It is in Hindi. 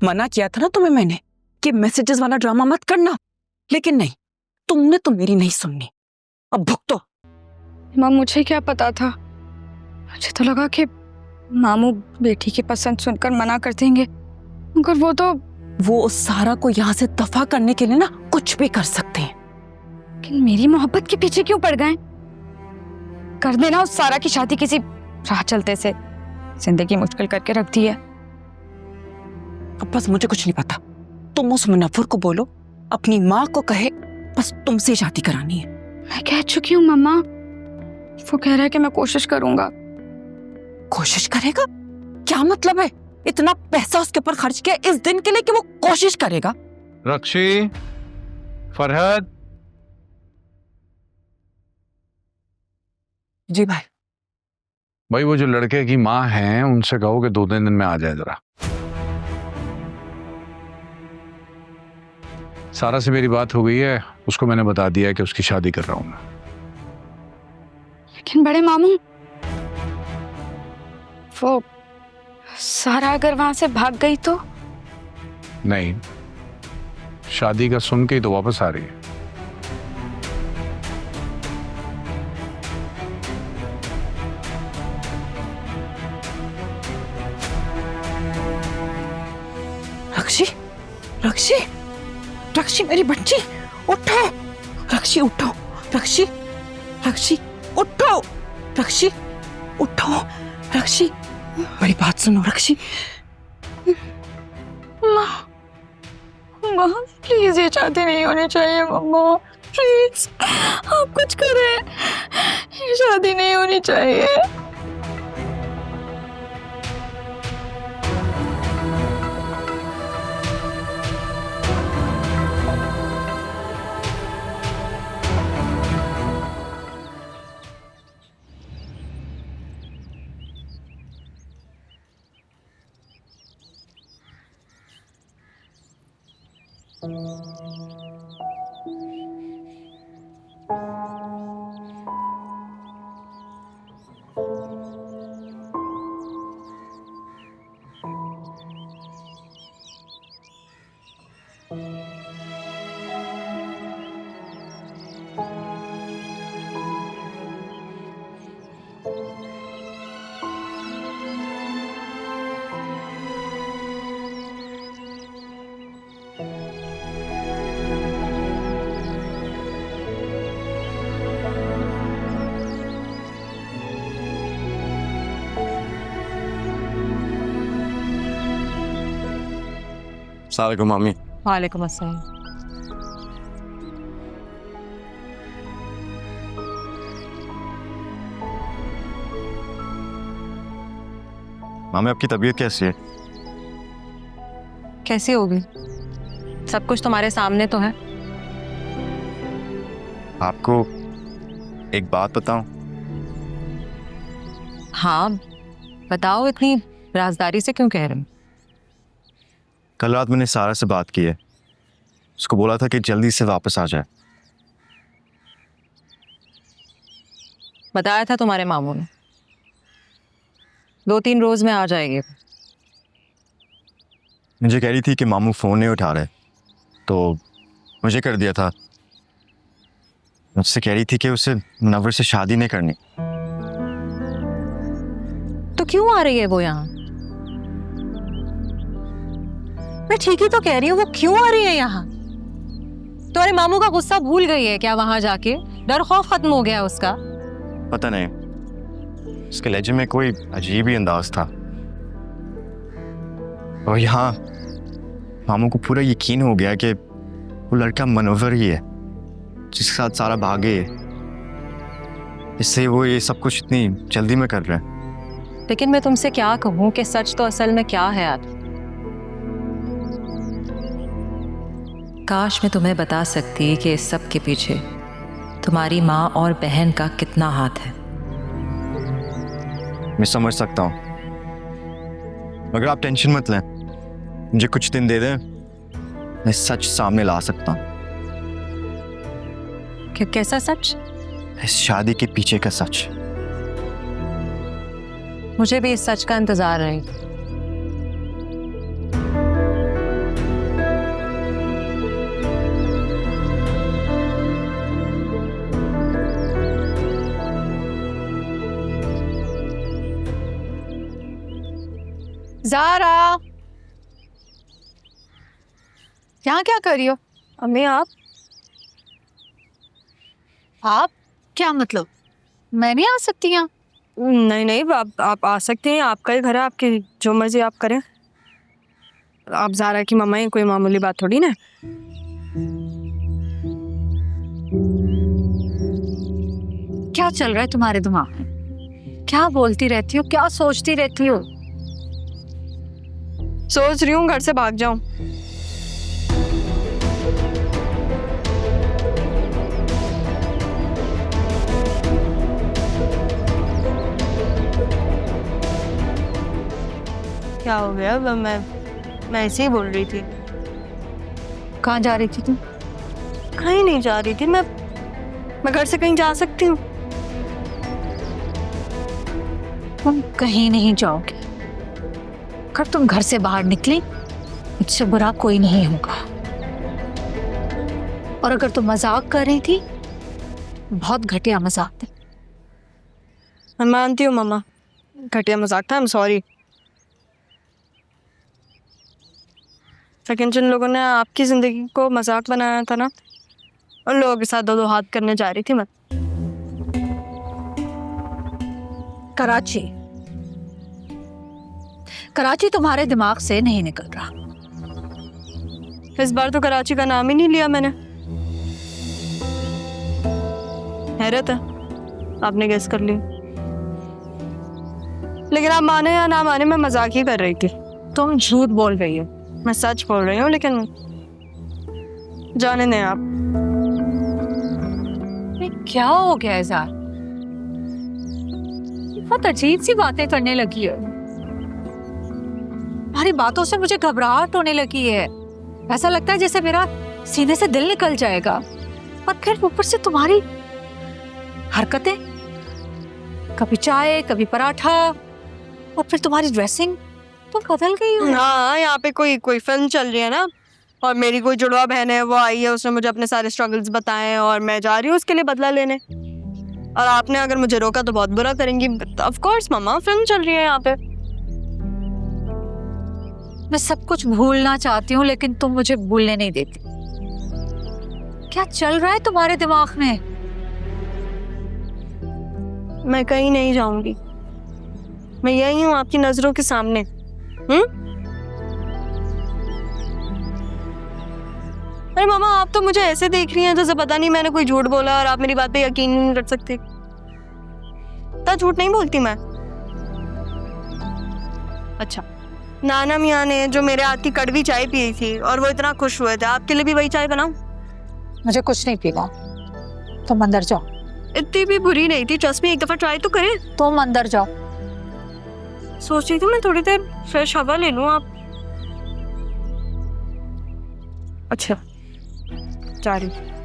मना किया था ना तुम्हें मैंने कि मैसेजेस वाला ड्रामा मत करना, लेकिन नहीं, तुमने तो मेरी नहीं सुननी। अब भुगतो। माँ मुझे क्या पता था, मुझे तो लगा कि मामू बेटी की पसंद सुनकर मना कर देंगे, मगर वो उस सारा को यहाँ से दफा करने के लिए ना कुछ भी कर सकते हैं। लेकिन मेरी मोहब्बत के पीछे क्यों पड़ गए? कर देना उस सारा की शादी किसी राह चलते से, जिंदगी मुश्किल करके रख दी है। अब बस मुझे कुछ नहीं पता, तुम उस मुनव्वर को बोलो अपनी माँ को कहे बस तुमसे शादी करानी है। मैं कह चुकी हूँ मम्मा, वो कह रहा है कि मैं कोशिश करूंगा। कोशिश करेगा? क्या मतलब है? इतना पैसा उसके ऊपर खर्च किया इस दिन के लिए कि वो कोशिश करेगा? रक्षी, फरहद। जी भाई। भाई वो जो लड़के की माँ हैं उनसे कहो कि 2-3 दिन में आ जाए जरा। सारा से मेरी बात हो गई है, उसको मैंने बता दिया है कि उसकी शादी कर रहा हूं मैं। लेकिन बड़े मामू, वो सारा अगर वहां से भाग गई तो? नहीं, शादी का सुन के ही तो वापस आ रही है। रक्षी, रक्षी, रक्षी मेरी बच्ची, उठो। रक्षी उठो, रक्षी, रक्षी उठो, रक्षी उठो, रक्षी मेरी बात सुनो रक्षी। माँ प्लीज, ये शादी नहीं होनी चाहिए मम्मा, प्लीज आप कुछ करें, ये शादी नहीं होनी चाहिए। अस्सलामुअलैकुम मामी। वालेकुम अस्सलाम। मामी आपकी तबीयत कैसी है? कैसी होगी? सब कुछ तुम्हारे सामने तो है। आपको एक बात बताऊं? हाँ बताओ, इतनी राजदारी से क्यों कह रहे हो? कल रात मैंने सारा से बात की है, उसको बोला था कि जल्दी से वापस आ जाए। बताया था तुम्हारे मामू ने, 2-3 रोज में आ जाएगी। मुझे कह रही थी कि मामू फ़ोन नहीं उठा रहे, तो मुझे कर दिया था। मुझसे कह रही थी कि उसे मुनव्वर से शादी नहीं करनी। तो क्यों आ रही है वो यहाँ? मैं ठीक ही तो कह रही हूँ, वो क्यों आ रही है यहाँ? तुम्हारे मामू का गुस्सा भूल गई है क्या? वहां जाके डर खौफ खत्म हो गया उसका? पता नहीं, उसके लहजे में कोई अजीब ही अंदाज था। और यहाँ मामू को पूरा यकीन हो गया कि वो लड़का मुनव्वर ही है जिसके साथ सारा भागे। इससे वो ये सब कुछ इतनी जल्दी में कर रहे हैं। लेकिन मैं तुमसे क्या कहूँ कि सच तो असल में क्या है यार। काश मैं तुम्हें बता सकती कि इस सब के पीछे तुम्हारी माँ और बहन का कितना हाथ है। मैं समझ सकता हूँ, मगर आप टेंशन मत लें, मुझे कुछ दिन दे दें, मैं सच सामने ला सकता हूँ। कैसा सच? इस शादी के पीछे का सच। मुझे भी इस सच का इंतजार है। ज़ारा, यहाँ क्या कर रही हो? अम्मी आप क्या मतलब? मैं नहीं आ सकती यहाँ? नहीं नहीं, आप आ सकते हैं, आपका ही घर है, आपकी जो मर्जी आप करें। आप ज़ारा की मम्मा हैं, कोई मामूली बात थोड़ी ना। क्या चल रहा है तुम्हारे दिमाग में? क्या बोलती रहती हो, क्या सोचती रहती हो? सोच रही हूँ घर से भाग जाऊं। क्या हो गया? मैं ऐसे ही बोल रही थी। कहाँ जा रही थी तुम? कहीं नहीं जा रही थी मैं घर से कहीं जा सकती हूँ? तुम कहीं नहीं जाओगे। अगर तुम घर से बाहर निकली, मुझसे बुरा कोई नहीं होगा। और अगर तुम मजाक कर रही थी, बहुत घटिया मजाक थी। मैं मानती हूँ मम्मा, घटिया मजाक था, आई एम सॉरी। लेकिन जिन लोगों ने आपकी जिंदगी को मजाक बनाया था ना, उन लोगों के साथ दो हाथ करने जा रही थी मैं। कराची तुम्हारे दिमाग से नहीं निकल रहा। इस बार तो कराची का नाम ही नहीं लिया मैंने। हैरत है, आपने गेस कर लिया। लेकिन आप माने या ना माने, मैं मजाक ही कर रही थी। तुम झूठ बोल रही हो। मैं सच बोल रही हूँ, लेकिन जाने दें आप। क्या हो गया है ज़ार? बहुत अजीब सी बातें करने लगी है। तुम्हारी बातों से मुझे घबराहट होने लगी है। ऐसा लगता है जैसे मेरा सीने से दिल निकल जाएगा। और फिर ऊपर से तुम्हारी हरकतें, कभी चाय कभी पराठा, और फिर तुम्हारी ड्रेसिंग तो बदल गई हो। हाँ, यहाँ पे कोई फिल्म चल रही है ना, और मेरी कोई जुड़वा बहन है, वो आई है, उसने मुझे अपने सारे स्ट्रगल्स बताए और मैं जा रही हूँ उसके लिए बदला लेने। और आपने अगर मुझे रोका तो बहुत बुरा करेंगी। ऑफ कोर्स मम्मा, फिल्म चल रही है यहाँ पे। मैं सब कुछ भूलना चाहती हूँ, लेकिन तुम मुझे भूलने नहीं देती। क्या चल रहा है तुम्हारे दिमाग में? मैं कहीं नहीं जाऊंगी, मैं यही हूँ आपकी नजरों के सामने। अरे मामा, आप तो मुझे ऐसे देख रही हैं जैसे पता नहीं मैंने कोई झूठ बोला और आप मेरी बात पे यकीन नहीं कर सकते। इतना झूठ नहीं बोलती मैं। अच्छा, नाना मियाँ ने जो मेरे हाथ की कड़वी चाय पी थी और वो इतना खुश हुए थे, आपके लिए भी वही चाय बनाऊं? मुझे कुछ नहीं पीना, तुम अंदर जाओ। इतनी भी बुरी नहीं थी, ट्रस्ट मी, एक दफा ट्राई तो करें। तुम अंदर जाओ। सोच रही थी मैं थोड़ी देर फ्रेश हवा ले लूं। आप अच्छा, जा रही हूं।